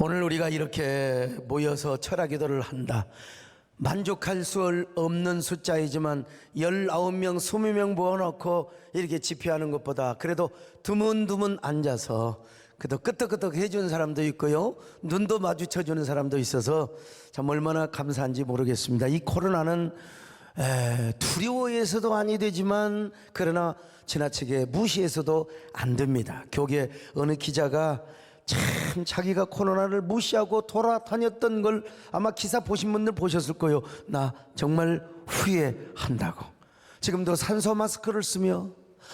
오늘 우리가 이렇게 모여서 철학기도를 한다. 만족할 수 없는 숫자이지만 19명, 20명 모아놓고 이렇게 집회하는 것보다 그래도 드문드문 앉아서 그래도 끄떡끄떡 해주는 사람도 있고요, 눈도 마주쳐주는 사람도 있어서 참 얼마나 감사한지 모르겠습니다. 이 코로나는 두려워해서도 아니 되지만 그러나 지나치게 무시해서도 안 됩니다. 교계 어느 기자가 참 자기가 코로나를 무시하고 돌아다녔던 걸 아마 기사 보신 분들 보셨을 거예요. 나 정말 후회한다고. 지금도 산소 마스크를 쓰며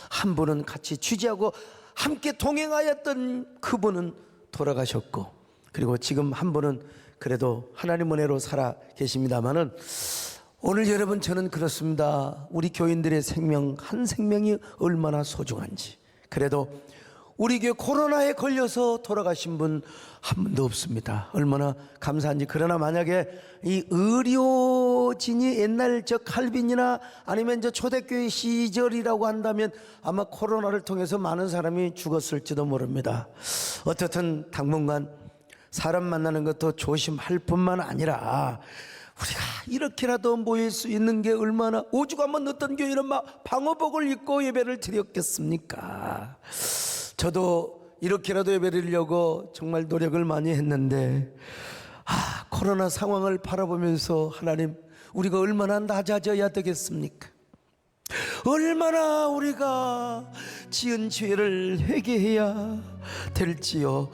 한 분은 같이 취재하고 함께 동행하였던 그분은 돌아가셨고, 그리고 지금 한 분은 그래도 하나님 은혜로 살아 계십니다마는 오늘 여러분, 저는 그렇습니다. 우리 교인들의 생명 한 생명이 얼마나 소중한지. 그래도 우리 교회 코로나에 걸려서 돌아가신 분 한 분도 없습니다. 얼마나 감사한지. 그러나 만약에 이 의료진이 옛날 저 칼빈이나 아니면 저 초대교회 시절이라고 한다면 아마 코로나를 통해서 많은 사람이 죽었을지도 모릅니다. 어떻든 당분간 사람 만나는 것도 조심할 뿐만 아니라 우리가 이렇게라도 모일 수 있는 게 얼마나, 오죽하면 어떤 교회는 막 방호복을 입고 예배를 드렸겠습니까? 저도 이렇게라도 예배를 드리려고 정말 노력을 많이 했는데 코로나 상황을 바라보면서 하나님, 우리가 얼마나 낮아져야 되겠습니까? 얼마나 우리가 지은 죄를 회개해야 될지요.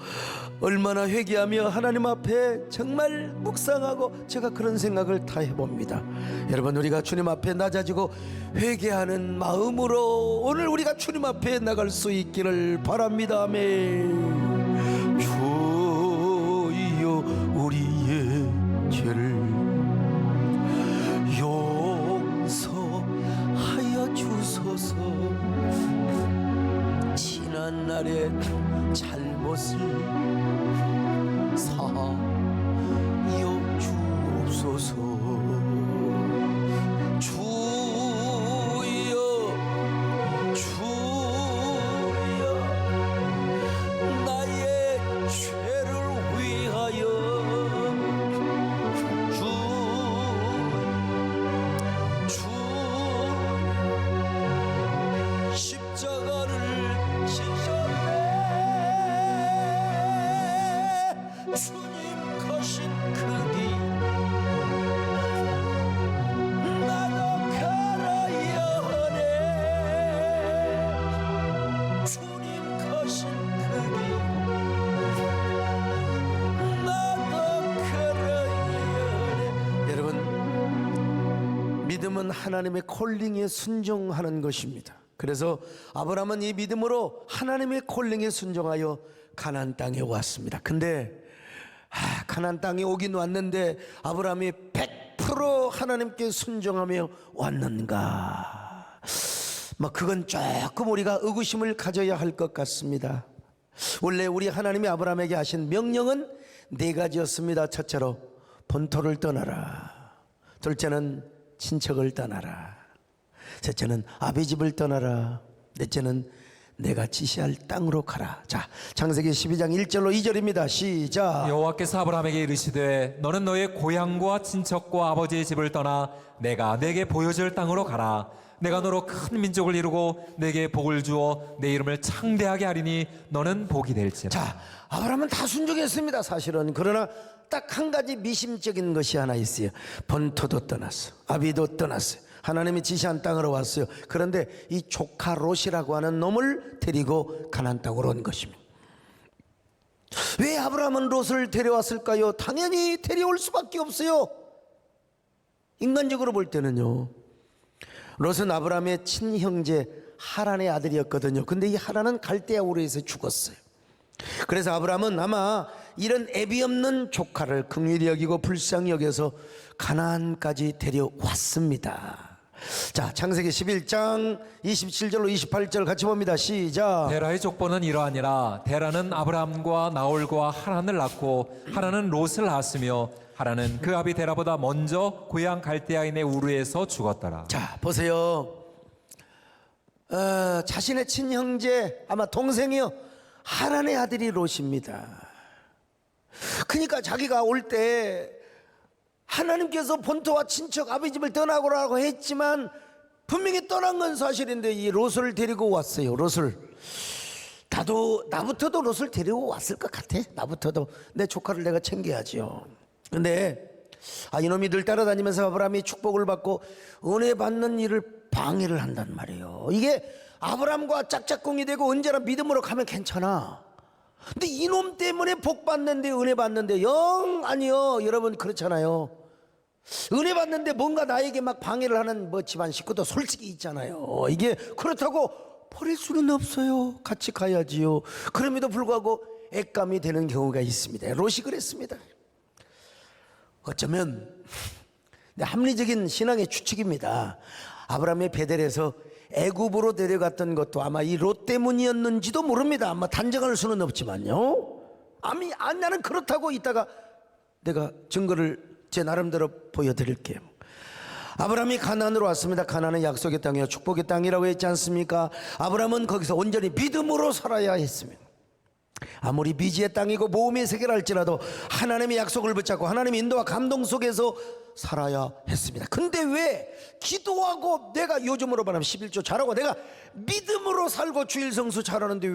얼마나 회개하며 하나님 앞에 정말 묵상하고, 제가 그런 생각을 다 해봅니다. 여러분, 우리가 주님 앞에 낮아지고 회개하는 마음으로 오늘 우리가 주님 앞에 나갈 수 있기를 바랍니다. 아멘. 주여 우리의 죄를 용서하여 주소서. 지난 날의 잘못을 사하여 주옵소서. 주여 주여 나의 죄를 위하여 십자가를 지셨네. 주님 거신 크기 나도 걸어야 하네. 주님 거신 크기 나도 걸어야 하네. 여러분, 믿음은 하나님의 콜링에 순종하는 것입니다. 그래서 아브라함은 이 믿음으로 하나님의 콜링에 순종하여 가나안 땅에 왔습니다. 근데 가나안 땅에 오긴 왔는데 아브라함이 100% 하나님께 순종하며 왔는가? 그건 조금 우리가 의구심을 가져야 할 것 같습니다. 원래 우리 하나님이 아브라함에게 하신 명령은 4가지였습니다. 첫째로 본토를 떠나라. 둘째는 친척을 떠나라. 셋째는 아비 집을 떠나라. 넷째는 내가 지시할 땅으로 가라. 자, 창세기 12장 1절로 2절입니다. 시작. 여호와께서 아브라함에게 이르시되 너는 너의 고향과 친척과 아버지의 집을 떠나 내가 내게 보여줄 땅으로 가라. 내가 너로 큰 민족을 이루고 내게 복을 주어 내 이름을 창대하게 하리니 너는 복이 될지라. 자, 아브라함은 다 순종했습니다, 사실은. 그러나 딱 한 가지 미심적인 것이 하나 있어요. 본토도 떠났어, 아비도 떠났어요, 하나님이 지시한 땅으로 왔어요. 그런데 이 조카 롯이라고 하는 놈을 데리고 가나안 땅으로 온 것입니다. 왜 아브라함은 롯을 데려왔을까요? 당연히 데려올 수밖에 없어요. 인간적으로 볼 때는요. 롯은 아브라함의 친형제 하란의 아들이었거든요. 근데 이 하란은 갈대아 우르에서 죽었어요. 그래서 아브라함은 아마 이런 애비 없는 조카를 긍휼히 여기고 불쌍히 여겨서 가나안까지 데려왔습니다. 자, 창세기 11장 27절로 28절 같이 봅니다. 시작. 데라의 족보는 이러하니라. 데라는 아브라함과 나홀과 하란을 낳고 하란은 롯을 낳았으며 하란은 그 아비 데라보다 먼저 고향 갈대아인의 우르에서 죽었더라. 자, 보세요. 자신의 친형제, 아마 동생이요, 하란의 아들이 롯입니다. 그러니까 자기가 올 때 하나님께서 본토와 친척 아버지 집을 떠나고라고 했지만 분명히 떠난 건 사실인데 이 롯을 데리고 왔어요. 롯을. 나부터도 롯을 데리고 왔을 것 같아. 나부터도 내 조카를 내가 챙겨야지요. 근데 이놈이 늘 따라다니면서 아브라함이 축복을 받고 은혜 받는 일을 방해를 한단 말이에요. 이게 아브라함과 짝짝꿍이 되고 언제나 믿음으로 가면 괜찮아. 근데 이놈 때문에 복 받는데 은혜 받는데 영 아니요. 여러분 그렇잖아요. 은혜 받는데 뭔가 나에게 막 방해를 하는 뭐 집안 식구도 솔직히 있잖아요. 이게 그렇다고 버릴 수는 없어요. 같이 가야지요. 그럼에도 불구하고 액감이 되는 경우가 있습니다. 롯이 그랬습니다. 어쩌면 합리적인 신앙의 추측입니다. 아브라함의 베델에서 애굽으로 데려갔던 것도 아마 이 롯 때문이었는지도 모릅니다. 아마 단정할 수는 없지만요. 나는 그렇다고 이따가 내가 증거를 제 나름대로 보여드릴게요. 아브라함이 가나안으로 왔습니다. 가나안은 약속의 땅이요 축복의 땅이라고 했지 않습니까? 아브라함은 거기서 온전히 믿음으로 살아야 했습니다. 아무리 미지의 땅이고 모험의 세계라 할지라도 하나님의 약속을 붙잡고 하나님의 인도와 감동 속에서 살아야 했습니다. 근데 왜 기도하고 내가 요즘으로 말하면 11조 잘하고 내가 믿음으로 살고 주일성수 잘하는데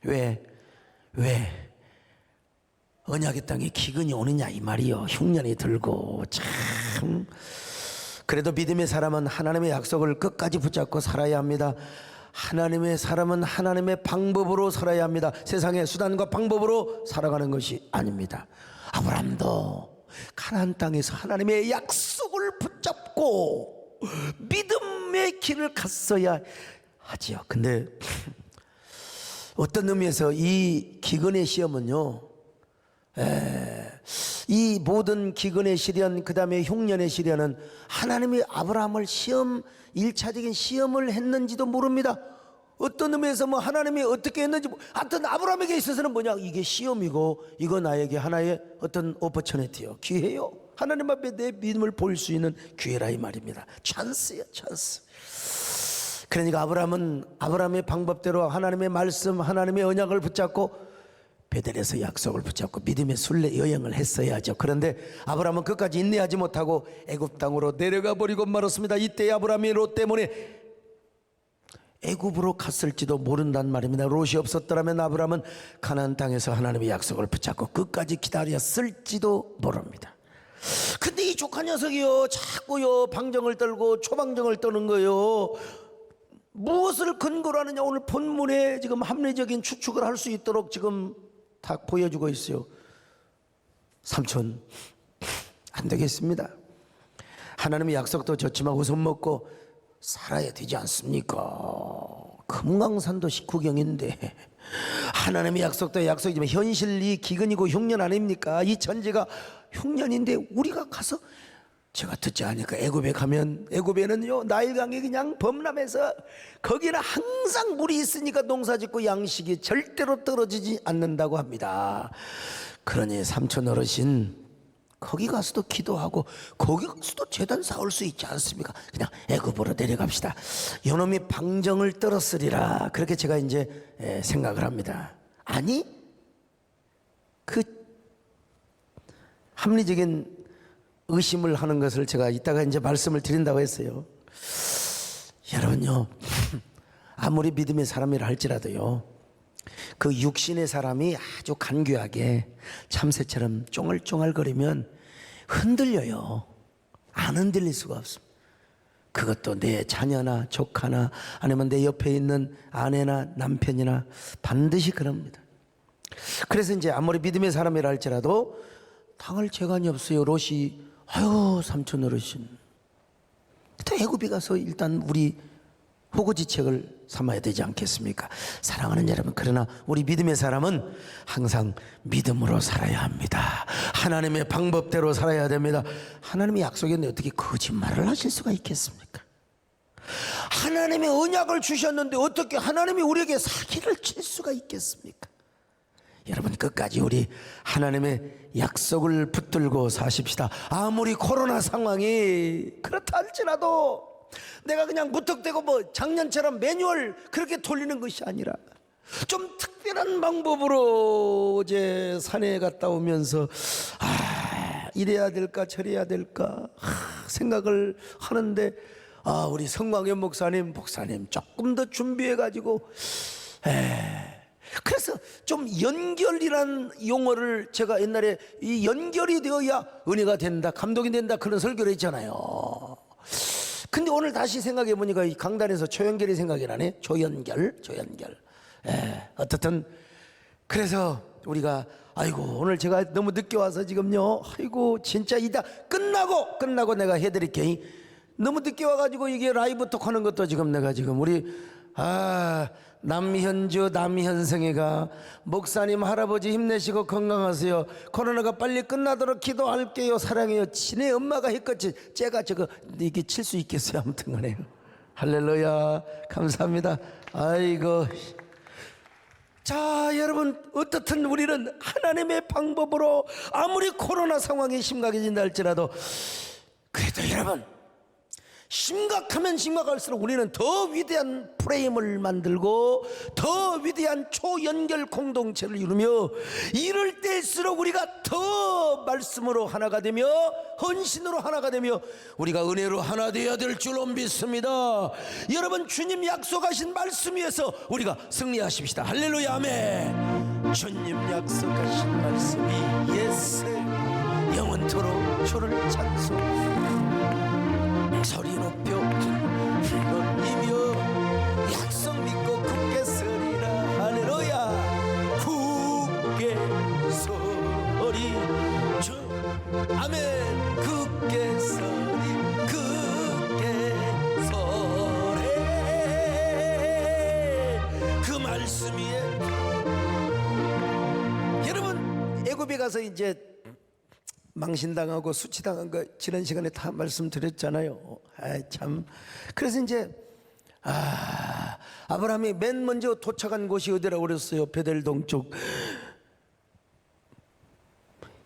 왜 언약의 땅에 기근이 오느냐 이 말이요. 흉년이 들고 참. 그래도 믿음의 사람은 하나님의 약속을 끝까지 붙잡고 살아야 합니다. 하나님의 사람은 하나님의 방법으로 살아야 합니다. 세상의 수단과 방법으로 살아가는 것이 아닙니다. 아브라함도 가나안 땅에서 하나님의 약속을 붙잡고 믿음의 길을 갔어야 하지요. 근데 어떤 의미에서 이 기근의 시험은요, 이 모든 기근의 시련, 그 다음에 흉년의 시련은 하나님이 아브라함을 1차적인 시험을 했는지도 모릅니다. 어떤 의미에서 뭐 하나님이 어떻게 했는지, 하여튼 아브라함에게 있어서는 뭐냐, 이게 시험이고 이거 나에게 하나의 어떤 오퍼처니티요, 기회요. 하나님 앞에 내 믿음을 보일 수 있는 기회라 이 말입니다. 찬스야, 찬스. 그러니까 아브라함은 아브라함의 방법대로 하나님의 말씀, 하나님의 언약을 붙잡고 베델에서 약속을 붙잡고 믿음의 순례 여행을 했어야죠. 그런데 아브라함은 끝까지 인내하지 못하고 애굽 땅으로 내려가 버리고 말았습니다. 이때 아브라함이 롯 때문에 애굽으로 갔을지도 모른단 말입니다. 롯이 없었더라면 아브라함은 가나안 땅에서 하나님의 약속을 붙잡고 끝까지 기다렸을지도 모릅니다. 근데 이 조카 녀석이요 자꾸요 방정을 떨고 초방정을 떠는 거요. 무엇을 근거로 하느냐, 오늘 본문에 지금 합리적인 추측을 할 수 있도록 지금 다 보여주고 있어요. 삼촌 안 되겠습니다. 하나님의 약속도 줬지만 우선 먹고 살아야 되지 않습니까? 금강산도 식후경인데 하나님의 약속도 약속이지만 현실이 기근이고 흉년 아닙니까? 이 천지가 흉년인데 우리가 가서, 제가 듣지 않으니까 애굽에 가면, 애굽에는요 나일강이 그냥 범람해서 거기는 항상 물이 있으니까 농사짓고 양식이 절대로 떨어지지 않는다고 합니다. 그러니 삼촌 어르신 거기 가서도 기도하고 거기 가서도 제단 쌓을 수 있지 않습니까? 그냥 애굽으로 내려갑시다. 요놈이 방정을 떨었으리라, 그렇게 제가 이제 생각을 합니다. 아니, 그 합리적인 의심을 하는 것을 제가 이따가 이제 말씀을 드린다고 했어요. 여러분요, 아무리 믿음의 사람이라 할지라도요, 그 육신의 사람이 아주 간교하게 참새처럼 쫑알쫑알거리면 흔들려요. 안 흔들릴 수가 없습니다. 그것도 내 자녀나 조카나 아니면 내 옆에 있는 아내나 남편이나 반드시 그럽니다. 그래서 이제 아무리 믿음의 사람이라 할지라도 당할 재간이 없어요. 롯이 아유 삼촌 어르신, 또 애굽에 가서 일단 우리 호구지책을 삼아야 되지 않겠습니까? 사랑하는 여러분, 그러나 우리 믿음의 사람은 항상 믿음으로 살아야 합니다. 하나님의 방법대로 살아야 됩니다. 하나님의 약속이었는데 어떻게 거짓말을 하실 수가 있겠습니까? 하나님의 언약을 주셨는데 어떻게 하나님이 우리에게 사기를 칠 수가 있겠습니까? 여러분, 끝까지 우리 하나님의 약속을 붙들고 사십시다. 아무리 코로나 상황이 그렇다 할지라도 내가 그냥 무턱대고 뭐 작년처럼 매뉴얼 그렇게 돌리는 것이 아니라 좀 특별한 방법으로 어제 산에 갔다 오면서 이래야 될까 저래야 될까 생각을 하는데 우리 성광현 목사님 조금 더 준비해 가지고 그래서 좀 연결이란 용어를 제가 옛날에 이 연결이 되어야 은혜가 된다 감동이 된다 그런 설교를 했잖아요. 근데 오늘 다시 생각해 보니까 이 강단에서 초연결이 생각이 나네. 조연결. 어떻든 그래서 우리가 아이고 오늘 제가 너무 늦게 와서 지금요 아이고 진짜 이따 끝나고 내가 해드릴게. 너무 늦게 와가지고 이게 라이브 톡 하는 것도 지금 내가 지금 우리 남현주 남현성이가 목사님 할아버지 힘내시고 건강하세요. 코로나가 빨리 끝나도록 기도할게요. 사랑해요. 지네 엄마가 했겠지. 제가 저거 이게 칠 수 있겠어요. 아무튼 간에 할렐루야 감사합니다. 아이고 자 여러분 어떻든 우리는 하나님의 방법으로 아무리 코로나 상황이 심각해진다 할지라도 그래도 여러분 심각하면 심각할수록 우리는 더 위대한 프레임을 만들고 더 위대한 초연결 공동체를 이루며 이럴 때일수록 우리가 더 말씀으로 하나가 되며 헌신으로 하나가 되며 우리가 은혜로 하나 되어야 될 줄로 믿습니다. 여러분 주님 약속하신 말씀 위에서 우리가 승리하십시다. 할렐루야 아멘. 주님 약속하신 말씀이 예스 영원토록 주를 찬송 소리 높여 놀리며 약속 믿고 굳게 서리라. 할렐루야 굳게 서리 주 아멘 굳게 서리 그 말씀 위에 여러분 애굽에 가서 이제 망신당하고 수치당한 거 지난 시간에 다 말씀드렸잖아요. 참 그래서 이제 아브라함이 맨 먼저 도착한 곳이 어디라고 그랬어요? 베델 동쪽.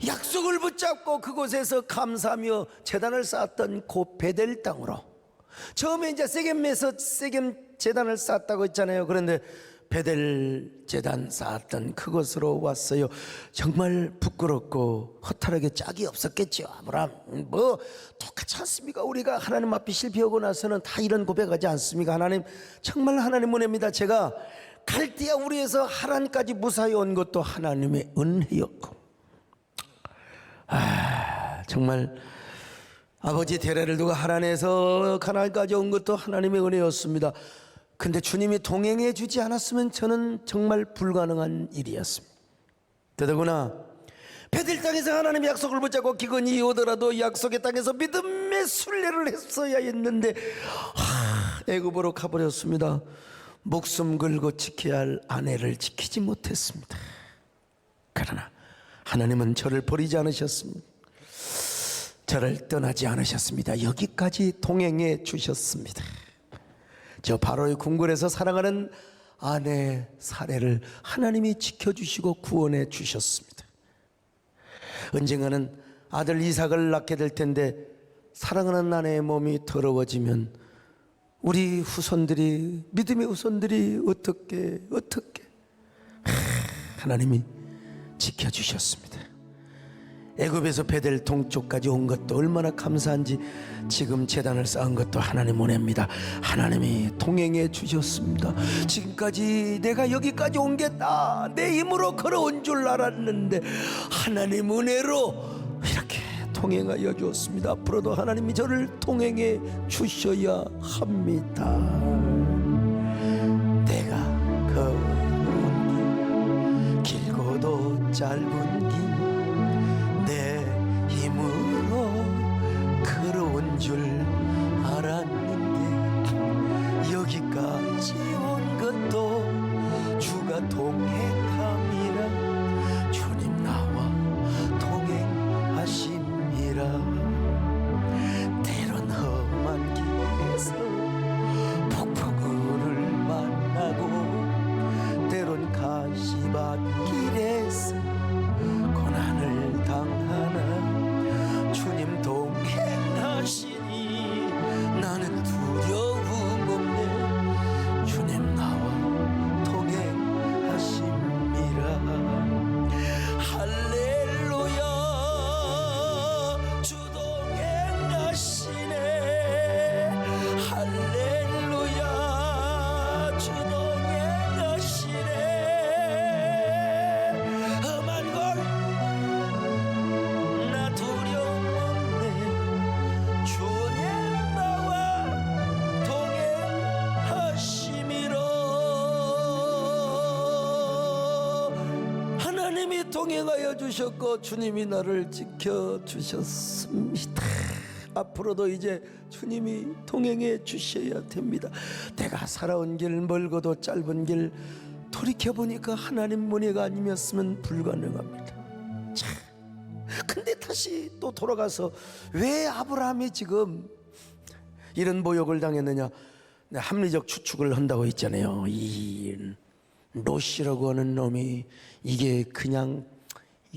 약속을 붙잡고 그곳에서 감사하며 제단을 쌓았던 그 베델 땅으로 처음에 이제 세겜에서 세겜 제단을 쌓았다고 했잖아요. 그런데 베델 제단 쌓았던 그곳으로 왔어요. 정말 부끄럽고 허탈하게 짝이 없었겠죠. 아브라함 뭐 똑같지 않습니까? 우리가 하나님 앞에 실패하고 나서는 다 이런 고백하지 않습니까? 하나님 정말 하나님 은혜입니다. 제가 갈대아 우리에서 하란까지 무사히 온 것도 하나님의 은혜였고 정말 아버지 데레를 두고 하란에서 가나안까지 온 것도 하나님의 은혜였습니다. 근데 주님이 동행해 주지 않았으면 저는 정말 불가능한 일이었습니다. 더더구나 베델 땅에서 하나님의 약속을 붙잡고 기근이 오더라도 약속의 땅에서 믿음의 순례를 했어야 했는데 애굽으로 가버렸습니다. 목숨 걸고 지켜야 할 아내를 지키지 못했습니다. 그러나 하나님은 저를 버리지 않으셨습니다. 저를 떠나지 않으셨습니다. 여기까지 동행해 주셨습니다. 저 바로의 궁궐에서 사랑하는 아내 사례를 하나님이 지켜주시고 구원해 주셨습니다. 언젠가는 아들 이삭을 낳게 될 텐데 사랑하는 아내의 몸이 더러워지면 우리 후손들이 믿음의 후손들이 어떻게 하나님이 지켜주셨습니다. 애굽에서 베델 동쪽까지 온 것도 얼마나 감사한지 지금 제단을 쌓은 것도 하나님 은혜입니다. 하나님이 동행해 주셨습니다. 지금까지 내가 여기까지 온 게 다 내 힘으로 걸어온 줄 알았는데 하나님 은혜로 이렇게 동행하여 주었습니다. 앞으로도 하나님이 저를 동행해 주셔야 합니다. 내가 걸어온 길 길고도 짧은 길 내 힘으로 걸어온 줄 알았는데 여기까지 온 것도 주가 동행함이라 주님 나와 동행하심이라. 때론 험한 길에서 폭풍우를 만나고 때론 가시밭 길에서 고난을 당하나 주님 동행하시니 나는 두려움 없네. 주님 나와 동행하시니라. 하나님이 동행하여 주셨고 주님이 나를 지켜주셨습니다. 앞으로도 이제 주님이 동행해 주셔야 됩니다. 내가 살아온 길 멀고도 짧은 길 돌이켜보니까 하나님 은혜가 아니었으면 불가능합니다. 자, 근데 다시 또 돌아가서 왜 아브라함이 지금 이런 모욕을 당했느냐. 합리적 추측을 한다고 했잖아요. 이 롯이라고 하는 놈이 이게 그냥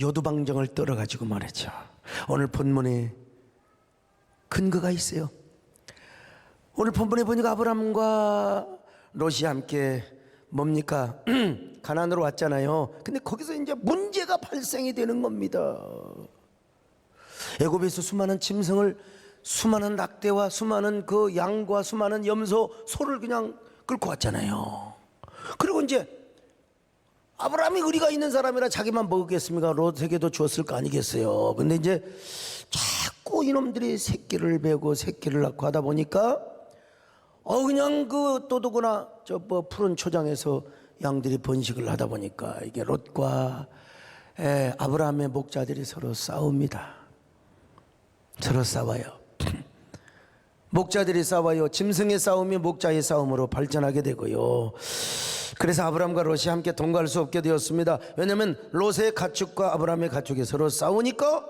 요두방정을 떨어가지고 말이죠. 오늘 본문에 근거가 있어요. 오늘 본문에 보니까 아브라함과 롯이 함께 뭡니까? 가나안으로 왔잖아요. 근데 거기서 이제 문제가 발생이 되는 겁니다. 애굽에서 수많은 짐승을, 수많은 낙대와 수많은 그 양과 수많은 염소, 소를 그냥 끌고 왔잖아요. 그리고 이제 아브라함이 의리가 있는 사람이라 자기만 먹겠습니까? 롯에게도 주었을 거 아니겠어요. 근데 이제 자꾸 이놈들이 새끼를 베고 새끼를 낳고 하다 보니까 그냥 그 또두구나 저 뭐 푸른 초장에서 양들이 번식을 하다 보니까 이게 롯과 아브라함의 목자들이 서로 싸웁니다. 서로 싸워요. 목자들이 싸워요. 짐승의 싸움이 목자의 싸움으로 발전하게 되고요. 그래서 아브라함과 롯이 함께 동거할 수 없게 되었습니다. 왜냐하면 롯의 가축과 아브라함의 가축이 서로 싸우니까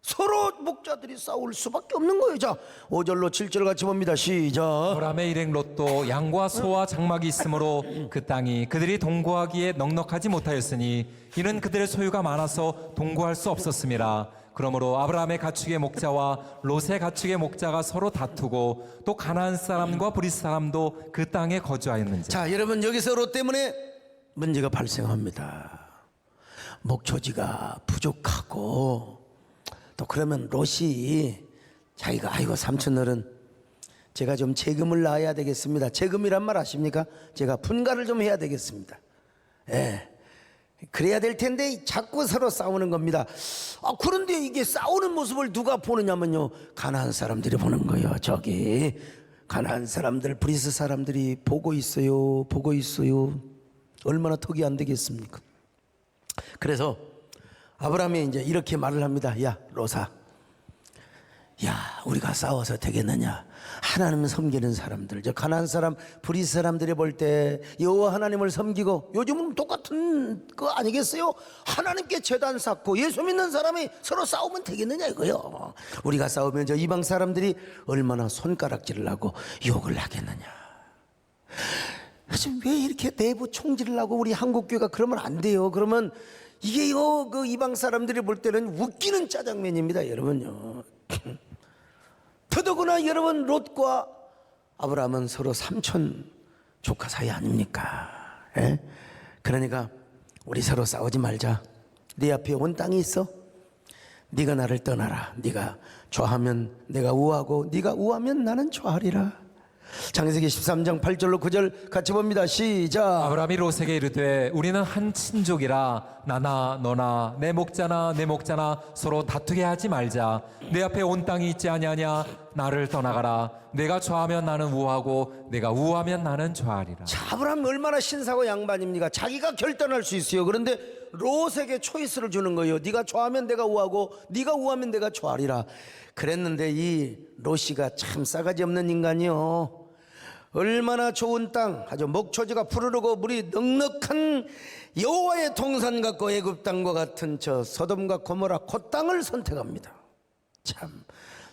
서로 목자들이 싸울 수밖에 없는 거예요. 자, 5절로 7절 같이 봅니다. 시작. 아브라함의 일행 롯도 양과 소와 장막이 있으므로 그 땅이 그들이 동거하기에 넉넉하지 못하였으니 이는 그들의 소유가 많아서 동거할 수 없었음이라. 그러므로 아브라함의 가축의 목자와 롯의 가축의 목자가 서로 다투고 또 가나안 사람과 브리스 사람도 그 땅에 거주하였는지. 자, 여러분 여기서 롯 때문에 문제가 발생합니다. 목초지가 부족하고 또 그러면 롯이 자기가 아이고 삼촌들은 제가 좀 세금을 낳아야 되겠습니다. 세금이란 말 아십니까? 제가 분가를 좀 해야 되겠습니다. 예. 그래야 될 텐데 자꾸 서로 싸우는 겁니다. 그런데 이게 싸우는 모습을 누가 보느냐면요, 가나안 사람들이 보는 거예요. 저기 가나안 사람들, 브리스 사람들이 보고 있어요. 보고 있어요. 얼마나 턱이 안 되겠습니까? 그래서 아브라함이 이제 이렇게 말을 합니다. 야 롯아, 야 우리가 싸워서 되겠느냐? 하나님 섬기는 사람들, 저 가나안 사람, 브리스 사람들이 볼 때 여호와 하나님을 섬기고, 요즘은 똑같은 거 아니겠어요? 하나님께 제단 쌓고 예수 믿는 사람이 서로 싸우면 되겠느냐 이거요. 우리가 싸우면 저 이방 사람들이 얼마나 손가락질을 하고 욕을 하겠느냐. 지금 왜 이렇게 내부 총질을 하고 우리 한국교회가 그러면 안 돼요. 그러면 이게요, 그 이방 사람들이 볼 때는 웃기는 짜장면입니다, 여러분요. 더더구나 여러분 롯과 아브라함은 서로 삼촌 조카 사이 아닙니까? 예? 그러니까 우리 서로 싸우지 말자. 네 앞에 온 땅이 있어. 네가 나를 떠나라. 네가 좋아하면 내가 우하고 네가 우하면 나는 좋아하리라. 창세기 13장 8절로 9절 같이 봅니다. 시작. 아브라함이 롯에게 이르되 우리는 한 친족이라 나나 너나 내 목자나 서로 다투게 하지 말자. 내 앞에 온 땅이 있지 아니하냐? 나를 떠나가라. 내가 좋아하면 나는 우하고 내가 우하면 나는 좋아하리라. 자, 아브라함 얼마나 신사고 양반입니까? 자기가 결단할 수 있어요. 그런데 롯에게 초이스를 주는 거예요. 네가 좋아하면 내가 우하고 네가 우하면 내가 좋아하리라. 그랬는데 이 롯이가 참 싸가지 없는 인간이요. 얼마나 좋은 땅, 아주 목초지가 푸르르고 물이 넉넉한 여호와의 동산 같고 애굽 땅과 같은 저 소돔과 고모라 그 땅을 선택합니다. 참,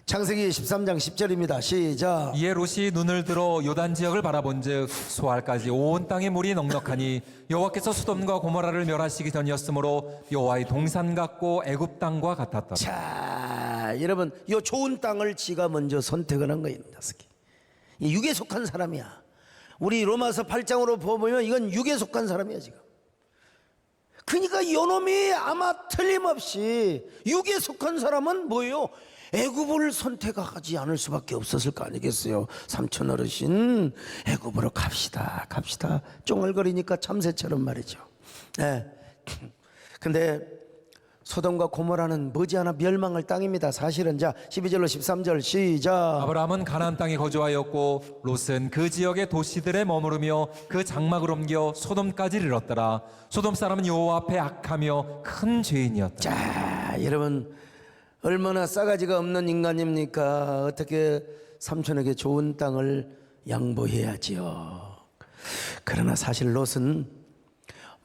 창세기 13장 10절입니다. 시작. 이에 롯이 눈을 들어 요단 지역을 바라본즉 소알까지 온 땅에 물이 넉넉하니 여호와께서 소돔과 고모라를 멸하시기 전이었으므로 여호와의 동산 같고 애굽 땅과 같았더라. 자, 여러분, 이 좋은 땅을 지가 먼저 선택을 한 거예요. 이 육에 속한 사람이야. 우리 로마서 8장으로 보면 이건 육에 속한 사람이야 지금. 그러니까 요놈이 아마 틀림없이 육에 속한 사람은 뭐예요? 애굽을 선택하지 않을 수밖에 없었을 거 아니겠어요? 삼촌 어르신, 애굽으로 갑시다. 쫑얼거리니까 참새처럼 말이죠. 네. 근데 소돔과 고모라는 머지않아 멸망할 땅입니다. 사실은. 자, 12절로 13절 시작. 아브라함은 가나안 땅에 거주하였고 롯은 그 지역의 도시들에 머무르며 그 장막을 옮겨 소돔까지 이르렀더라. 소돔 사람은 여호와 앞에 악하며 큰 죄인이었다. 자, 여러분 얼마나 싸가지가 없는 인간입니까? 어떻게 삼촌에게 좋은 땅을 양보해야지요. 그러나 사실 롯은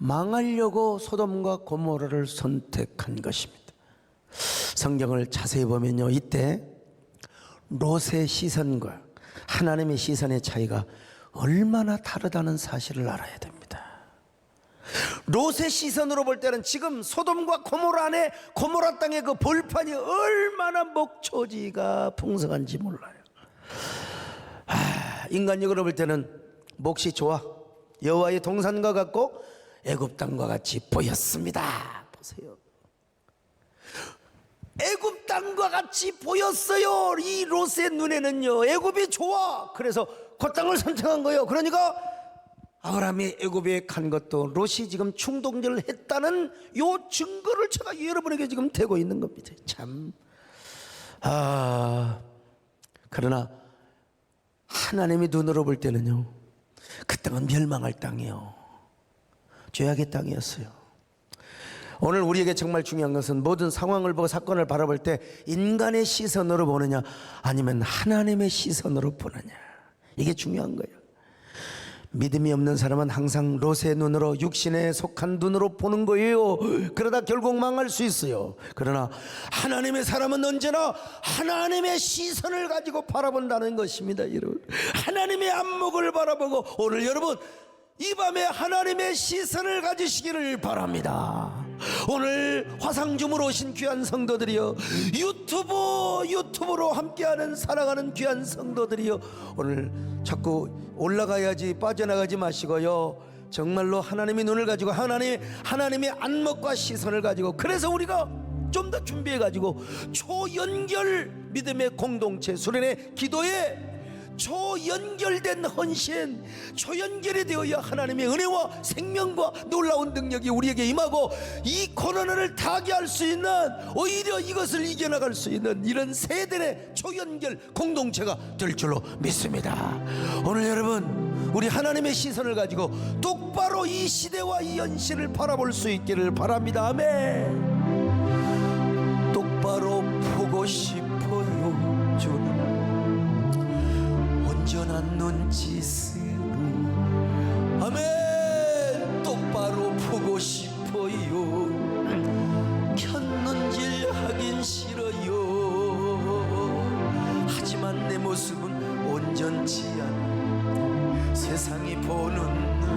망하려고 소돔과 고모라를 선택한 것입니다. 성경을 자세히 보면요, 이때 롯의 시선과 하나님의 시선의 차이가 얼마나 다르다는 사실을 알아야 됩니다. 롯의 시선으로 볼 때는 지금 소돔과 고모라 안에, 고모라 땅의 그 벌판이 얼마나 목초지가 풍성한지 몰라요. 인간적으로 볼 때는 몫이 좋아 여호와의 동산과 같고 애굽 땅과 같이 보였습니다. 보세요. 애굽 땅과 같이 보였어요. 이 롯의 눈에는요, 애굽이 좋아. 그래서 그 땅을 선택한 거예요. 그러니까 아브라함이 애굽에 간 것도 롯이 지금 충동질을 했다는 요 증거를 제가 여러분에게 지금 대고 있는 겁니다. 참. 그러나 하나님의 눈으로 볼 때는요, 그 땅은 멸망할 땅이에요. 죄악의 땅이었어요. 오늘 우리에게 정말 중요한 것은 모든 상황을 보고 사건을 바라볼 때 인간의 시선으로 보느냐 아니면 하나님의 시선으로 보느냐, 이게 중요한 거예요. 믿음이 없는 사람은 항상 롯의 눈으로, 육신에 속한 눈으로 보는 거예요. 그러다 결국 망할 수 있어요. 그러나 하나님의 사람은 언제나 하나님의 시선을 가지고 바라본다는 것입니다. 여러분, 하나님의 안목을 바라보고, 오늘 여러분 이 밤에 하나님의 시선을 가지시기를 바랍니다. 오늘 화상줌으로 오신 귀한 성도들이여, 유튜브로 함께하는 사랑하는 귀한 성도들이여, 오늘 자꾸 올라가야지 빠져나가지 마시고요, 정말로 하나님의 눈을 가지고 하나님의 안목과 시선을 가지고, 그래서 우리가 좀 더 준비해가지고 초연결 믿음의 공동체 수련회 기도에 초연결된 헌신, 초연결이 되어야 하나님의 은혜와 생명과 놀라운 능력이 우리에게 임하고 이 고난을 타개할 수 있는, 오히려 이것을 이겨나갈 수 있는 이런 세대의 초연결 공동체가 될 줄로 믿습니다. 오늘 여러분, 우리 하나님의 시선을 가지고 똑바로 이 시대와 이 현실을 바라볼 수 있기를 바랍니다. 아멘. 똑바로 보고 싶어요 주님, 온전한 눈짓으로. 아멘. 똑바로 보고 싶어요. 곁눈질 하긴 싫어요. 하지만 내 모습은 온전치 않아. 세상이 보는 날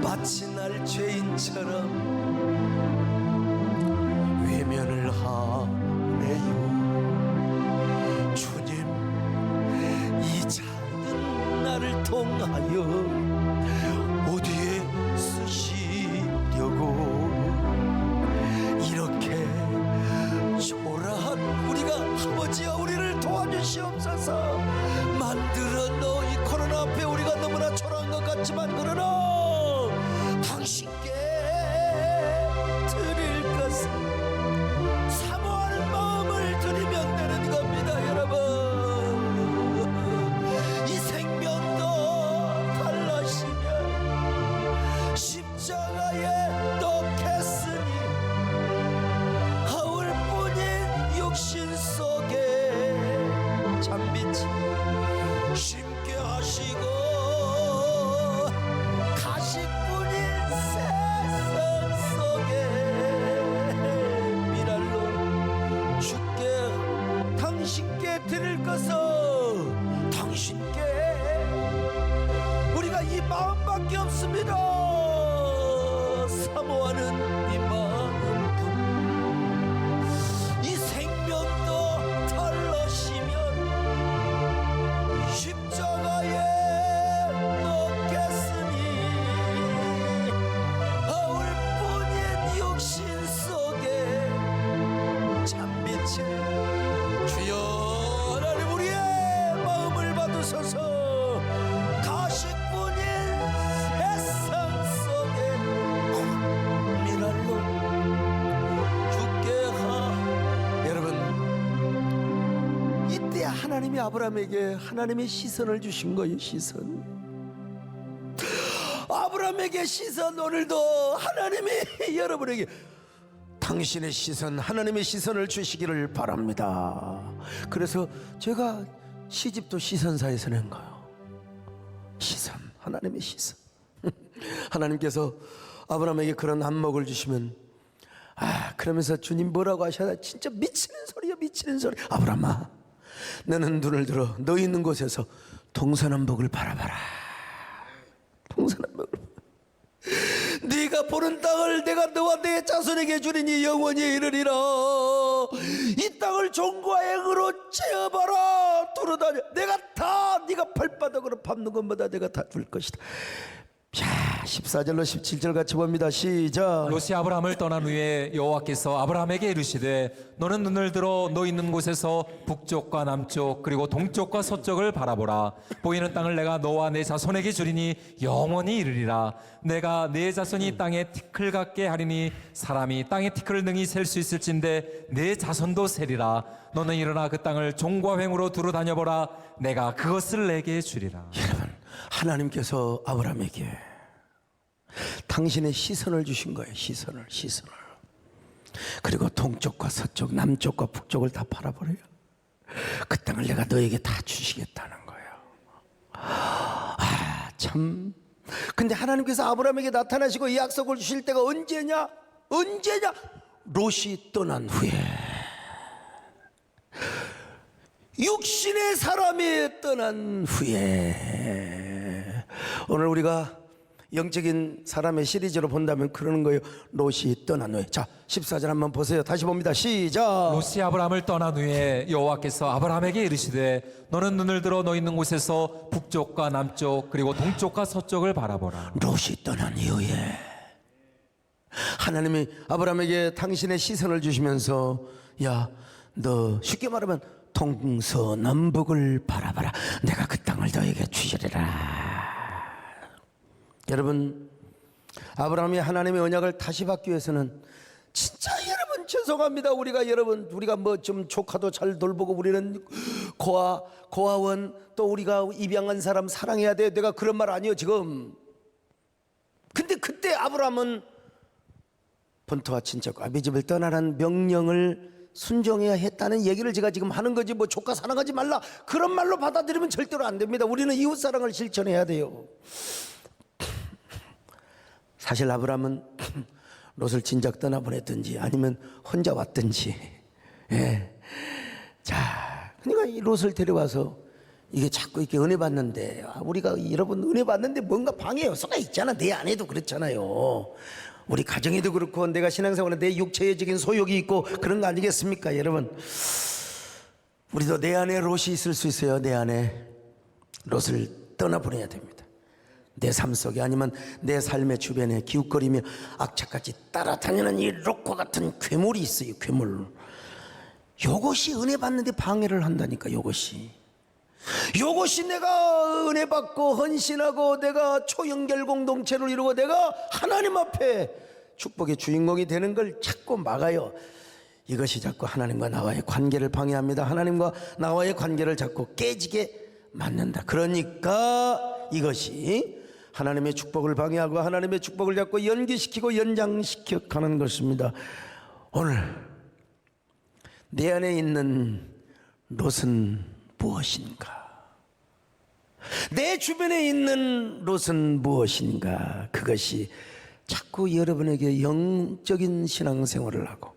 마치 날 죄인처럼 외면을 하네요. 주님, 이 작은 나를 통하여 어디에 쓰시려고 이렇게 초라한 우리가, 아버지여 우리를 도와주시옵소서. 만들어 너 이 코로나 앞에 우리가 너무나 초라한 것 같지만, 그러나 당신께 드릴 것은 사모할 마음을 드리면 되는 겁니다. 여러분, 이 생명도 달라시면 십자가에 넣겠으니 하울뿐인 육신 속에 잠빛이 심게 하시고 가시뿐인 세상 속에 미랄로 주께 당신께 드릴 것은 당신께 우리가 이 마음밖에 없습니다. 사모하는 이 마음뿐, 이 생명도 달라시면 십자가에 넣겠으니 하울뿐인 육신 속에 참빛을 주여 하나님 우리의 마음을 받으소서. 가시뿐인 세상 속에 미랄로 하나님이 아브라함에게 하나님의 시선을 주신 거예요. 시선. 아브라함에게 시선. 오늘도 하나님이 여러분에게 당신의 시선, 하나님의 시선을 주시기를 바랍니다. 그래서 제가 시집도 시선사에서 낸 거예요. 시선, 하나님의 시선. 하나님께서 아브라함에게 그런 안목을 주시면, 그러면서 주님 뭐라고 하셔야 진짜 미치는 소리야, 미치는 소리. 아브라함아, 너는 눈을 들어 너 있는 곳에서 동서남북을 바라봐라. 동서남북을. 네가 보는 땅을 내가 너와 내 자손에게 주리니 영원히 이르리라. 이 땅을 종과 액으로 채워봐라. 두루다녀. 내가 다 네가 발바닥으로 밟는 것마다 내가 다 줄 것이다. 자, 14절로 17절 같이 봅니다. 시작. 롯이 아브라함을 떠난 후에 여호와께서 아브라함에게 이르시되 너는 눈을 들어 너 있는 곳에서 북쪽과 남쪽 그리고 동쪽과 서쪽을 바라보라. 보이는 땅을 내가 너와 내 자손에게 주리니 영원히 이르리라. 내가 내 자손이 땅에 티끌 같게 하리니 사람이 땅에 티끌을 능히 셀 수 있을진데 내 자손도 세리라. 너는 일어나 그 땅을 종과 횡으로 두루 다녀보라. 내가 그것을 내게 주리라. 여러분, 하나님께서 아브라함에게 당신의 시선을 주신 거예요. 시선을. 그리고 동쪽과 서쪽, 남쪽과 북쪽을 다 바라보래요. 그 땅을 내가 너에게 다 주시겠다는 거예요. 참. 근데 하나님께서 아브라함에게 나타나시고 이 약속을 주실 때가 언제냐? 롯이 떠난 후에, 육신의 사람이 떠난 후에. 오늘 우리가 영적인 사람의 시리즈로 본다면 그러는 거예요. 롯이 떠난 후에. 자, 14절 한번 보세요. 다시 봅니다. 시작. 롯이 아브라함을 떠난 후에 여호와께서 아브라함에게 이르시되 너는 눈을 들어 너 있는 곳에서 북쪽과 남쪽 그리고 동쪽과 서쪽을 바라보라. 롯이 떠난 이후에 하나님이 아브라함에게 당신의 시선을 주시면서, 야, 너 쉽게 말하면 동서남북을 바라봐라. 내가 그 땅을 너에게 주시리라. 여러분, 아브라함이 하나님의 언약을 다시 받기 위해서는 진짜 여러분 죄송합니다. 우리가 뭐 좀 조카도 잘 돌보고 우리는 고아원 또 우리가 입양한 사람 사랑해야 돼. 내가 그런 말 아니에요 지금. 근데 그때 아브라함은 본토와 친척 아비 집을 떠나라는 명령을 순종해야 했다는 얘기를 제가 지금 하는 거지, 뭐 조카 사랑하지 말라 그런 말로 받아들이면 절대로 안 됩니다. 우리는 이웃 사랑을 실천해야 돼요. 사실 아브라함은 롯을 진작 떠나보냈든지 아니면 혼자 왔든지, 자, 그러니까 이 롯을 데려와서 이게 자꾸 이렇게 은혜 받는데, 우리가 여러분 은혜 받는데 뭔가 방해 요소가 있잖아. 내 안에도 그렇잖아요. 우리 가정에도 그렇고 내가 신앙생활에 내 육체적인 소욕이 있고 그런 거 아니겠습니까? 여러분, 우리도 내 안에 롯이 있을 수 있어요. 내 안에 롯을 떠나보내야 됩니다. 내 삶 속에 아니면 내 삶의 주변에 기웃거리며 악착같이 따라다니는 이 롯과 같은 괴물이 있어요. 괴물. 요것이 은혜 받는데 방해를 한다니까. 요것이 내가 은혜 받고 헌신하고 내가 초연결 공동체를 이루고 내가 하나님 앞에 축복의 주인공이 되는 걸 자꾸 막아요. 이것이 자꾸 하나님과 나와의 관계를 방해합니다. 하나님과 나와의 관계를 자꾸 깨지게 만든다. 그러니까 이것이 하나님의 축복을 방해하고 하나님의 축복을 자꾸 연기시키고 연장시켜 가는 것입니다. 오늘 내 안에 있는 롯은 무엇인가? 내 주변에 있는 롯은 무엇인가? 그것이 자꾸 여러분에게 영적인 신앙생활을 하고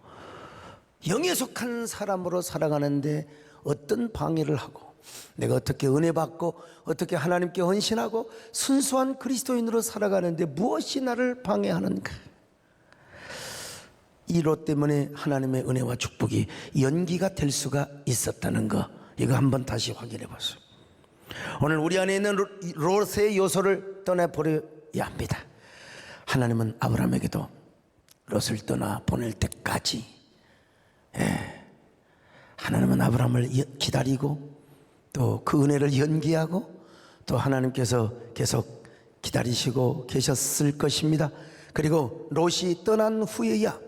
영에 속한 사람으로 살아가는데 어떤 방해를 하고, 내가 어떻게 은혜 받고 어떻게 하나님께 헌신하고 순수한 그리스도인으로 살아가는데 무엇이 나를 방해하는가? 이 롯 때문에 하나님의 은혜와 축복이 연기가 될 수가 있었다는 거, 이거 한번 다시 확인해 보세요. 오늘 우리 안에 있는 롯의 요소를 떠나버려야 합니다. 하나님은 아브라함에게도 롯을 떠나 보낼 때까지, 하나님은 아브라함을 기다리고 또 그 은혜를 연기하고 또 하나님께서 계속 기다리시고 계셨을 것입니다. 그리고 롯이 떠난 후에야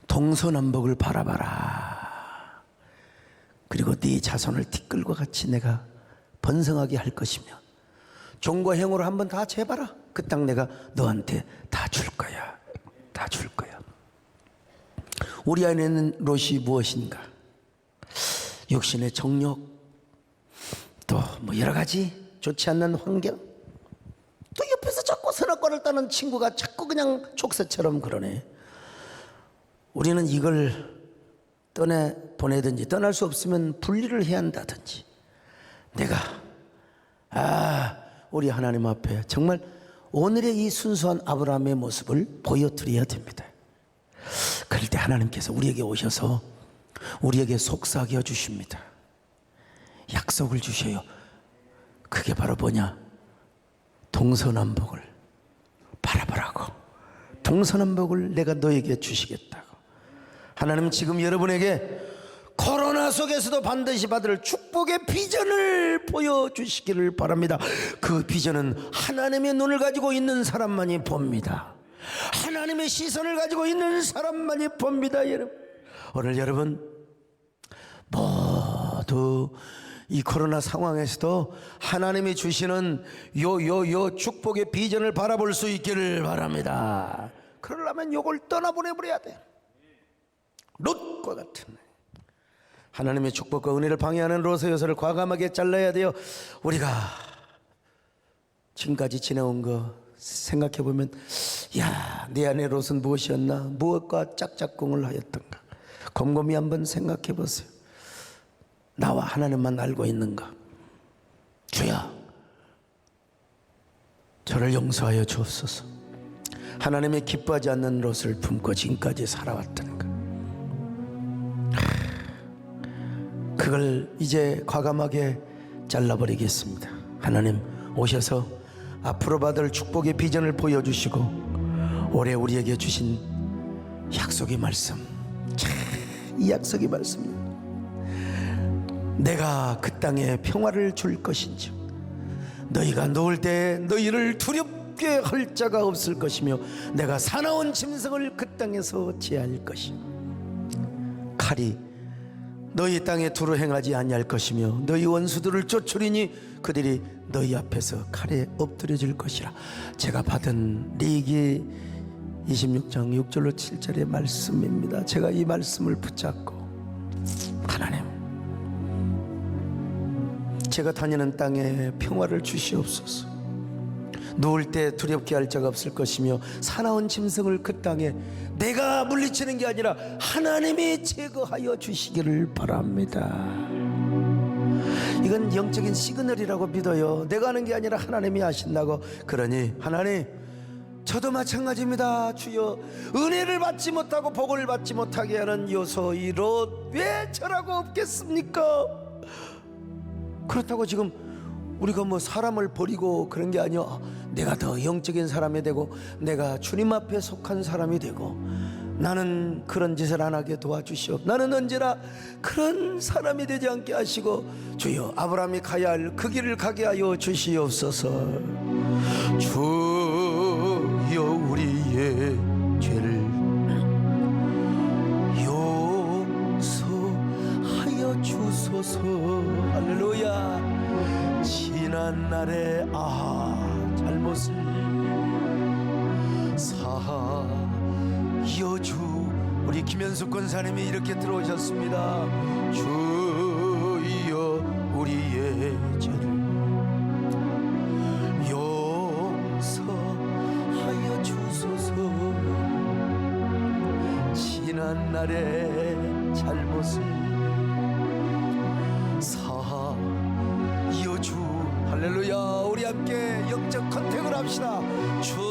동서남북을 바라봐라. 그리고 네 자손을 티끌과 같이 내가 번성하게 할 것이며 종과 행으로 한번 다 재봐라. 그 땅 내가 너한테 다 줄 거야. 다 줄 거야. 우리 안에 있는 롯이 무엇인가? 육신의 정욕, 또 뭐 여러 가지 좋지 않는 환경, 또 옆에서 자꾸 선악과를 따는 친구가 자꾸 그냥 족쇄처럼 그러네. 우리는 이걸 보내든지 떠날 수 없으면 분리를 해야 한다든지, 내가 우리 하나님 앞에 정말 오늘의 이 순수한 아브라함의 모습을 보여드려야 됩니다. 그럴 때 하나님께서 우리에게 오셔서 우리에게 속삭여 주십니다. 약속을 주셔요. 그게 바로 뭐냐? 동서남북을 바라보라고. 동서남북을 내가 너에게 주시겠다고. 하나님은 지금 여러분에게 코로나 속에서도 반드시 받을 축복의 비전을 보여주시기를 바랍니다. 그 비전은 하나님의 눈을 가지고 있는 사람만이 봅니다. 하나님의 시선을 가지고 있는 사람만이 봅니다. 여러분, 오늘 여러분 모두 이 코로나 상황에서도 하나님이 주시는 요 축복의 비전을 바라볼 수 있기를 바랍니다. 그러려면 요걸 떠나보내버려야 돼. 롯과 같은 하나님의 축복과 은혜를 방해하는 롯의 요소를 과감하게 잘라야 돼요. 우리가 지금까지 지내온 거 생각해보면, 야, 내 안에 롯은 무엇이었나? 무엇과 짝짝꿍을 하였던가? 곰곰이 한번 생각해보세요. 나와 하나님만 알고 있는가? 주야, 저를 용서하여 주옵소서. 하나님의 기뻐하지 않는 롯을 품고 지금까지 살아왔던가? 그걸 이제 과감하게 잘라버리겠습니다. 하나님 오셔서 앞으로 받을 축복의 비전을 보여주시고 올해 우리에게 주신 약속의 말씀, 이 약속의 말씀, 내가 그 땅에 평화를 줄 것인지, 너희가 누울 때 너희를 두렵게 할 자가 없을 것이며 내가 사나운 짐승을 그 땅에서 제할 것이며 칼이 너희 땅에 두루 행하지 아니할 것이며 너희 원수들을 쫓으리니 그들이 너희 앞에서 칼에 엎드려질 것이라. 제가 받은 레위기 26장 6절로 7절의 말씀입니다. 제가 이 말씀을 붙잡고, 하나님, 제가 다니는 땅에 평화를 주시옵소서. 누울 때 두렵게 할 자가 없을 것이며 사나운 짐승을 그 땅에 내가 물리치는 게 아니라 하나님이 제거하여 주시기를 바랍니다. 이건 영적인 시그널이라고 믿어요. 내가 하는 게 아니라 하나님이 하신다고. 그러니 하나님, 저도 마찬가지입니다. 주여, 은혜를 받지 못하고 복을 받지 못하게 하는 요소 이 롯, 왜 저라고 없겠습니까? 그렇다고 지금 우리가 뭐 사람을 버리고 그런 게 아니야. 내가 더 영적인 사람이 되고 내가 주님 앞에 속한 사람이 되고 나는 그런 짓을 안 하게 도와주시오. 나는 언제나 그런 사람이 되지 않게 하시고 주여, 아브라함이 가야 할 그 길을 가게 하여 주시옵소서. 주여, 우리의 죄를 용서하여 주소서. 할렐루야. 지난 날의 잘못을 사하여 주. 우리 김현숙 권사님이 이렇게 들어오셨습니다. 주여, 우리의 죄를 용서하여 주소서. 지난 날의 잘못을 사하여 주. 할렐루야. 우리 함께 영적 컨택을 합시다. 주여,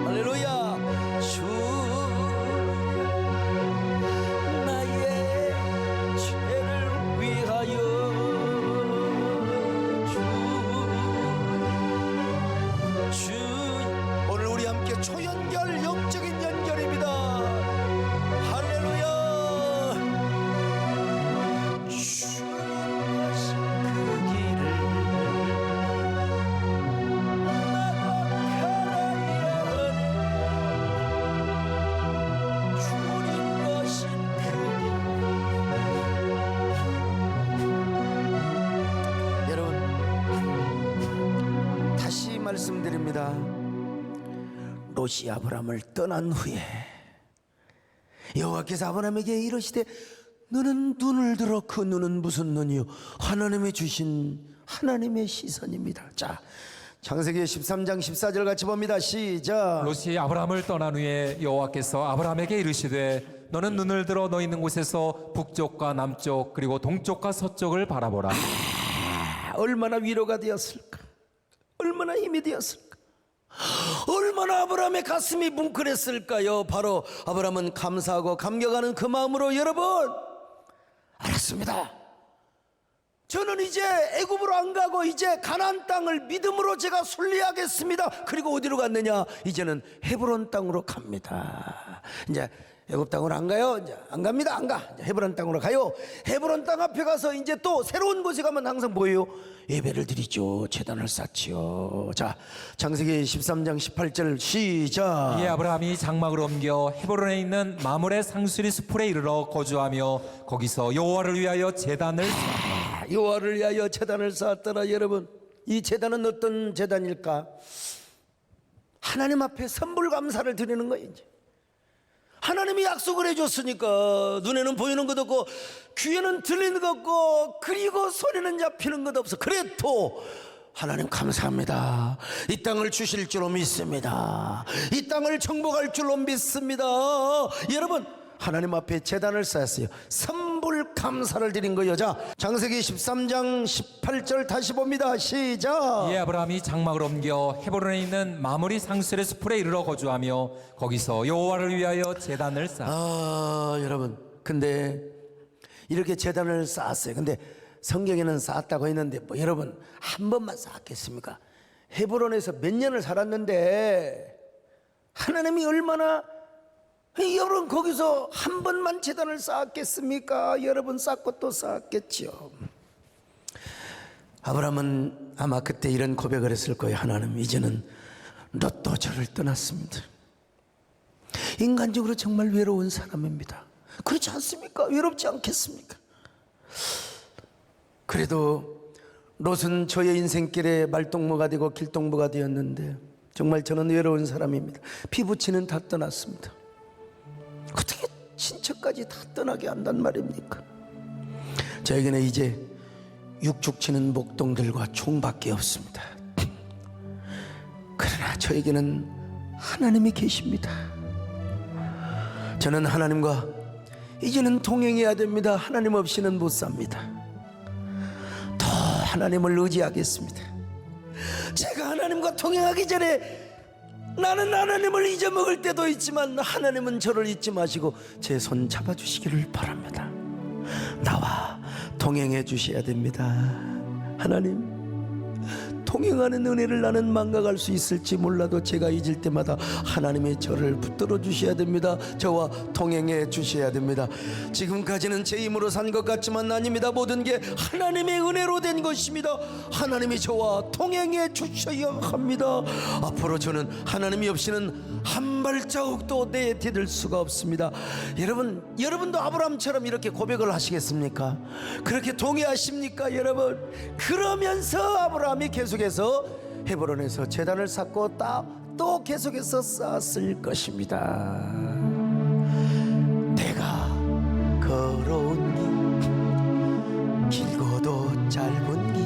할렐루야. 주여, 나의 죄를 위하여 주. 오늘 우리 함께 초연결, 영적인 연결입니다. 할렐루야. 그 길을 말씀드립니다. 롯이 아브라함을 떠난 후에 여호와께서 아브라함에게 이르시되 너는 눈을 들어 그 눈은 무슨 눈이요? 하나님이 주신 하나님의 시선입니다. 자, 창세기 13장 14절 같이 봅니다. 시작. 롯이 아브라함을 떠난 후에 여호와께서 아브라함에게 이르시되 너는 눈을 들어 너 있는 곳에서 북쪽과 남쪽 그리고 동쪽과 서쪽을 바라보라. 얼마나 위로가 되었을까? 얼마나 힘이 되었을까? 얼마나 아브라함의 가슴이 뭉클했을까요? 바로 아브라함은 감사하고 감격하는 그 마음으로 여러분 알았습니다. 저는 이제 애굽으로 안 가고 이제 가나안 땅을 믿음으로 제가 순리하겠습니다. 그리고 어디로 갔느냐? 이제는 헤브론 땅으로 갑니다. 이제 애굽 땅으로 안 가요? 이제 안 갑니다. 안 가. 이제 헤브론 땅으로 가요. 헤브론 땅 앞에 가서 이제 또 새로운 곳에 가면 항상 뭐예요? 예배를 드리죠. 제단을 쌓지요. 자, 창세기 13장 18절 시작. 이에 아브라함이 장막을 옮겨 헤브론에 있는 마므레 상수리 수풀에 이르러 거주하며 거기서 여호와를 위하여 제단을 쌓았다. 여호와를 위하여 제단을 쌓았더라. 여러분, 이 제단은 어떤 제단일까? 하나님 앞에 선불 감사를 드리는 거예요. 이제 하나님이 약속을 해줬으니까 눈에는 보이는 것 없고 귀에는 들리는 것 없고 그리고 손에는 잡히는 것 없어. 그래도 하나님 감사합니다. 이 땅을 주실 줄로 믿습니다. 이 땅을 정복할 줄로 믿습니다. 여러분, 하나님 앞에 제단을 쌓았어요. 선불 감사를 드린 거예요. 자, 창세기 13장 18절 다시 봅니다. 시작. 이에 아브라함이 장막을 옮겨 헤브론에 있는 마므리 상수리 수풀에 이르러 거주하며 거기서 여호와를 위하여 제단을 쌓았다. 여러분, 근데 이렇게 제단을 쌓았어요. 근데 성경에는 쌓았다고 했는데 뭐 여러분 한 번만 쌓았겠습니까? 헤브론에서 몇 년을 살았는데 하나님이 얼마나 여러분 거기서 한 번만 제단을 쌓았겠습니까? 여러분 쌓고 또 쌓았겠죠. 아브라함은 아마 그때 이런 고백을 했을 거예요. 하나님, 이제는 롯도 저를 떠났습니다. 인간적으로 정말 외로운 사람입니다. 그렇지 않습니까? 외롭지 않겠습니까? 그래도 롯은 저의 인생길에 말동무가 되고 길동무가 되었는데 정말 저는 외로운 사람입니다. 피부치는 다 떠났습니다. 어떻게 친척까지 다 떠나게 한단 말입니까? 저에게는 이제 육축치는 목동들과 총밖에 없습니다. 그러나 저에게는 하나님이 계십니다. 저는 하나님과 이제는 동행해야 됩니다. 하나님 없이는 못 삽니다. 더 하나님을 의지하겠습니다. 제가 하나님과 동행하기 전에 나는 하나님을 잊어먹을 때도 있지만 하나님은 저를 잊지 마시고 제 손 잡아주시기를 바랍니다. 나와 동행해 주셔야 됩니다. 하나님, 동행하는 은혜를 나는 망각할 수 있을지 몰라도 제가 잊을 때마다 하나님이 저를 붙들어 주셔야 됩니다. 저와 동행해 주셔야 됩니다. 지금까지는 제 힘으로 산 것 같지만 아닙니다. 모든 게 하나님의 은혜로 된 것입니다. 하나님이 저와 동행해 주셔야 합니다. 앞으로 저는 하나님이 없이는 한 발자국도 내디딜 수가 없습니다. 여러분도 아브라함처럼 이렇게 고백을 하시겠습니까? 그렇게 동의하십니까, 여러분? 그러면서 아브라함이 계속해서 헤브론에서 제단을 쌓고 또 계속해서 쌓았을 것입니다. 내가 걸어온 길, 길고도 짧은 길,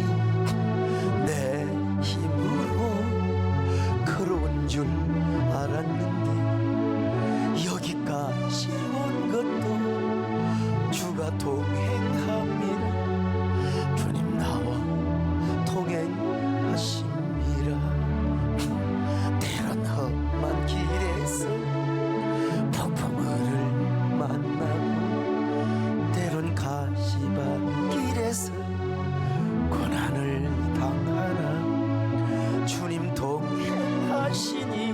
내 힘으로 걸어온 줄 알았는데 여기까지 온 것도 주가 동행함이라. 주님 나와 동행하심이라. 때론 험한 길에서 폭풍우를 만나고 때론 가시밭 길에서 고난을 당하나 주님 동행하시니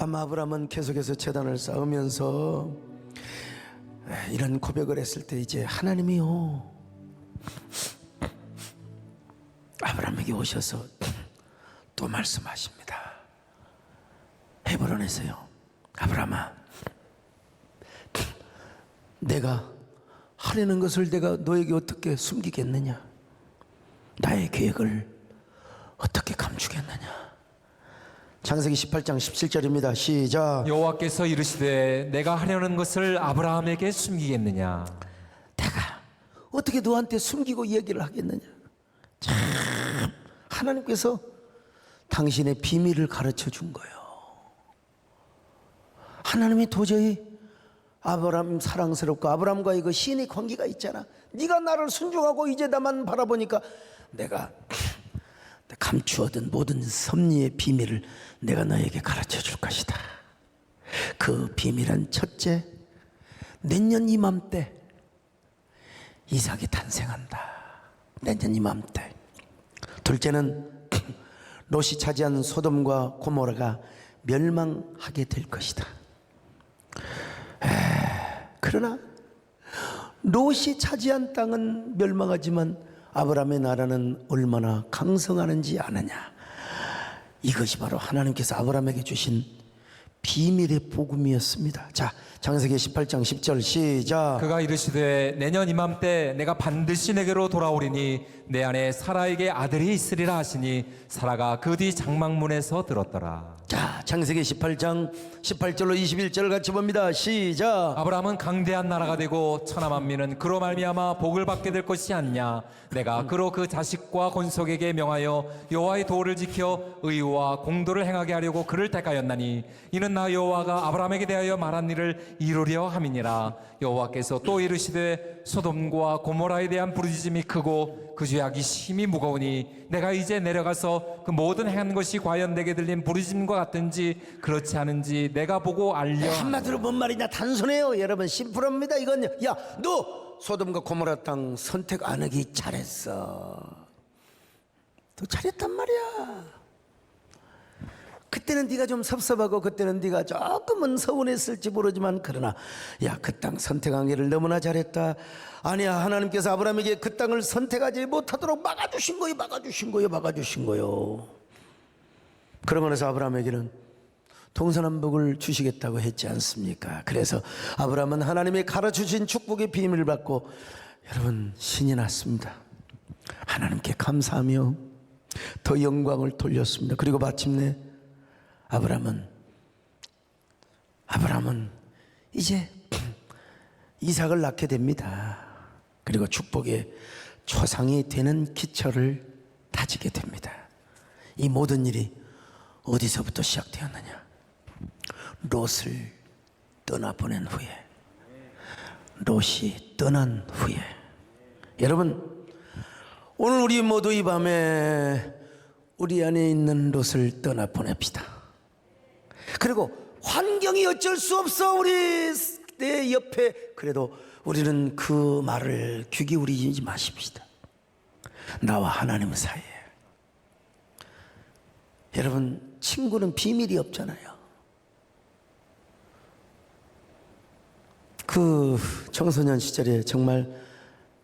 아마 아브라함은 계속해서 제단을 쌓으면서 이런 고백을 했을 때 이제 하나님이요 아브라함에게 오셔서 또 말씀하십니다. 헤브론에서요. 아브라함아, 내가 하려는 것을 내가 너에게 어떻게 숨기겠느냐? 나의 계획을 어떻게 감추겠느냐? 창세기 18장 17절입니다. 시작. 여호와께서 이르시되 내가 하려는 것을 아브라함에게 숨기겠느냐? 내가 어떻게 너한테 숨기고 이야기를 하겠느냐? 참 하나님께서 당신의 비밀을 가르쳐 준 거예요. 하나님이 도저히 아브라함 사랑스럽고 아브라함과 이거 시인의 관계가 있잖아. 네가 나를 순종하고 이제 나만 바라보니까 내가 감추어둔 모든 섭리의 비밀을 내가 너에게 가르쳐 줄 것이다. 그 비밀은 첫째, 내년 이맘때 이삭이 탄생한다. 내년 이맘때. 둘째는 롯이 차지한 소돔과 고모라가 멸망하게 될 것이다. 그러나 롯이 차지한 땅은 멸망하지만 아브라함의 나라는 얼마나 강성하는지 아느냐? 이것이 바로 하나님께서 아브라함에게 주신 비밀의 복음이었습니다. 자, 창세기 18장 10절 시작. 그가 이르시되 내년 이맘때 내가 반드시 내게로 돌아오리니 내 안에 사라에게 아들이 있으리라 하시니 사라가 그 뒤 장막문에서 들었더라. 자, 창세기 18장 18절로 21절 같이 봅니다. 시작. 아브라함은 강대한 나라가 되고 천하 만민은 그로 말미암아 복을 받게 될 것이 아니냐? 내가 그로 그 자식과 건속에게 명하여 여호와의 도를 지켜 의와 공도를 행하게 하려고 그를 택하였나니 이는 나 여호와가 아브라함에게 대하여 말한 일을 이루려 함이니라. 여호와께서 또 이르시되 소돔과 고모라에 대한 부르짖음이 크고 그 죄악이 심히 무거우니 내가 이제 내려가서 그 모든 행한 것이 과연 내게 들린 부르짖음과 같은지 그렇지 않은지 내가 보고 알려. 한마디로 뭔 말이냐? 단순해요. 여러분 심플합니다. 이건요. 야, 너 소돔과 고모라 땅 선택 안 하기 잘했어. 너 잘했단 말이야. 그때는 네가 좀 섭섭하고 그때는 네가 조금은 서운했을지 모르지만 그러나 야, 그 땅 선택한 길을 너무나 잘했다. 아니야, 하나님께서 아브라함에게 그 땅을 선택하지 못하도록 막아주신 거요. 그러고 나서 아브라함에게는 동서남북을 주시겠다고 했지 않습니까? 그래서 아브라함은 하나님의 가르쳐주신 축복의 비밀을 받고 여러분 신이 났습니다. 하나님께 감사하며 더 영광을 돌렸습니다. 그리고 마침내 아브라함은 이제 이삭을 낳게 됩니다. 그리고 축복의 초상이 되는 기초를 다지게 됩니다. 이 모든 일이 어디서부터 시작되었느냐? 롯을 떠나보낸 후에, 롯이 떠난 후에. 여러분, 오늘 우리 모두 이 밤에 우리 안에 있는 롯을 떠나보냅시다. 그리고 환경이 어쩔 수 없어 우리 내 옆에, 그래도 우리는 그 말을 귀 기울이지 마십시다. 나와 하나님 사이에. 여러분, 친구는 비밀이 없잖아요. 그 청소년 시절에 정말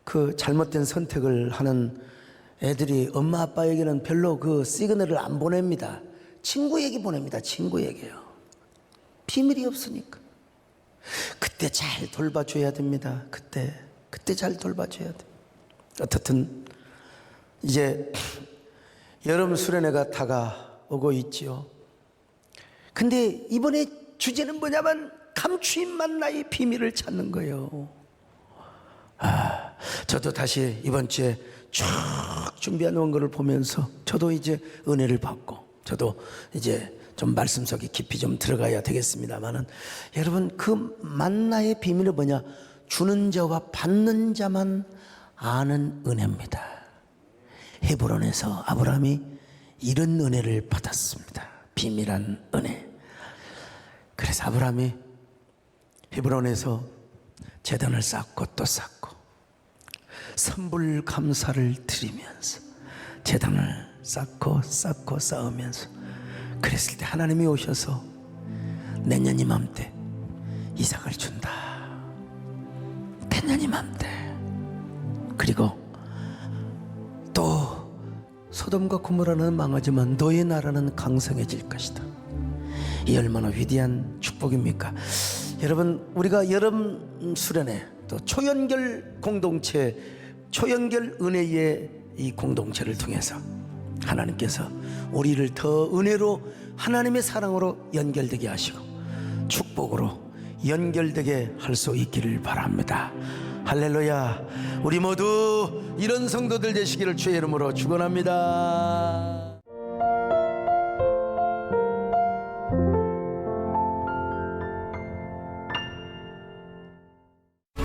그 잘못된 선택을 하는 애들이 엄마 아빠에게는 별로 그 시그널을 안 보냅니다. 친구에게 보냅니다. 친구에게요. 비밀이 없으니까. 그때 잘 돌봐줘야 됩니다. 그때 잘 돌봐줘야 돼. 어떻든 이제 여름 수련회가 다가오고 있지요. 근데 이번에 주제는 뭐냐면 감추인 만나의 비밀을 찾는 거예요. 저도 다시 이번 주에 쭉 준비해 놓은 것을 보면서 저도 이제 은혜를 받고 저도 이제 좀 말씀 속에 깊이 좀 들어가야 되겠습니다만은, 여러분, 그 만나의 비밀은 뭐냐? 주는 자와 받는 자만 아는 은혜입니다. 헤브론에서 아브라함이 이런 은혜를 받았습니다. 비밀한 은혜. 그래서 아브라함이 헤브론에서 제단을 쌓고 또 쌓고 선불 감사를 드리면서 제단을 쌓고 쌓으면서 그랬을 때 하나님이 오셔서 내년 이맘때 이삭을 준다. 내년 이맘때. 그리고 또 소돔과 고모라는 망하지만 너의 나라는 강성해질 것이다. 이 얼마나 위대한 축복입니까? 여러분, 우리가 여름 수련회 또 초연결 공동체, 초연결 은혜의 이 공동체를 통해서 하나님께서 우리를 더 은혜로 하나님의 사랑으로 연결되게 하시고 축복으로 연결되게 할 수 있기를 바랍니다. 할렐루야. 우리 모두 이런 성도들 되시기를 주의 이름으로 축원합니다.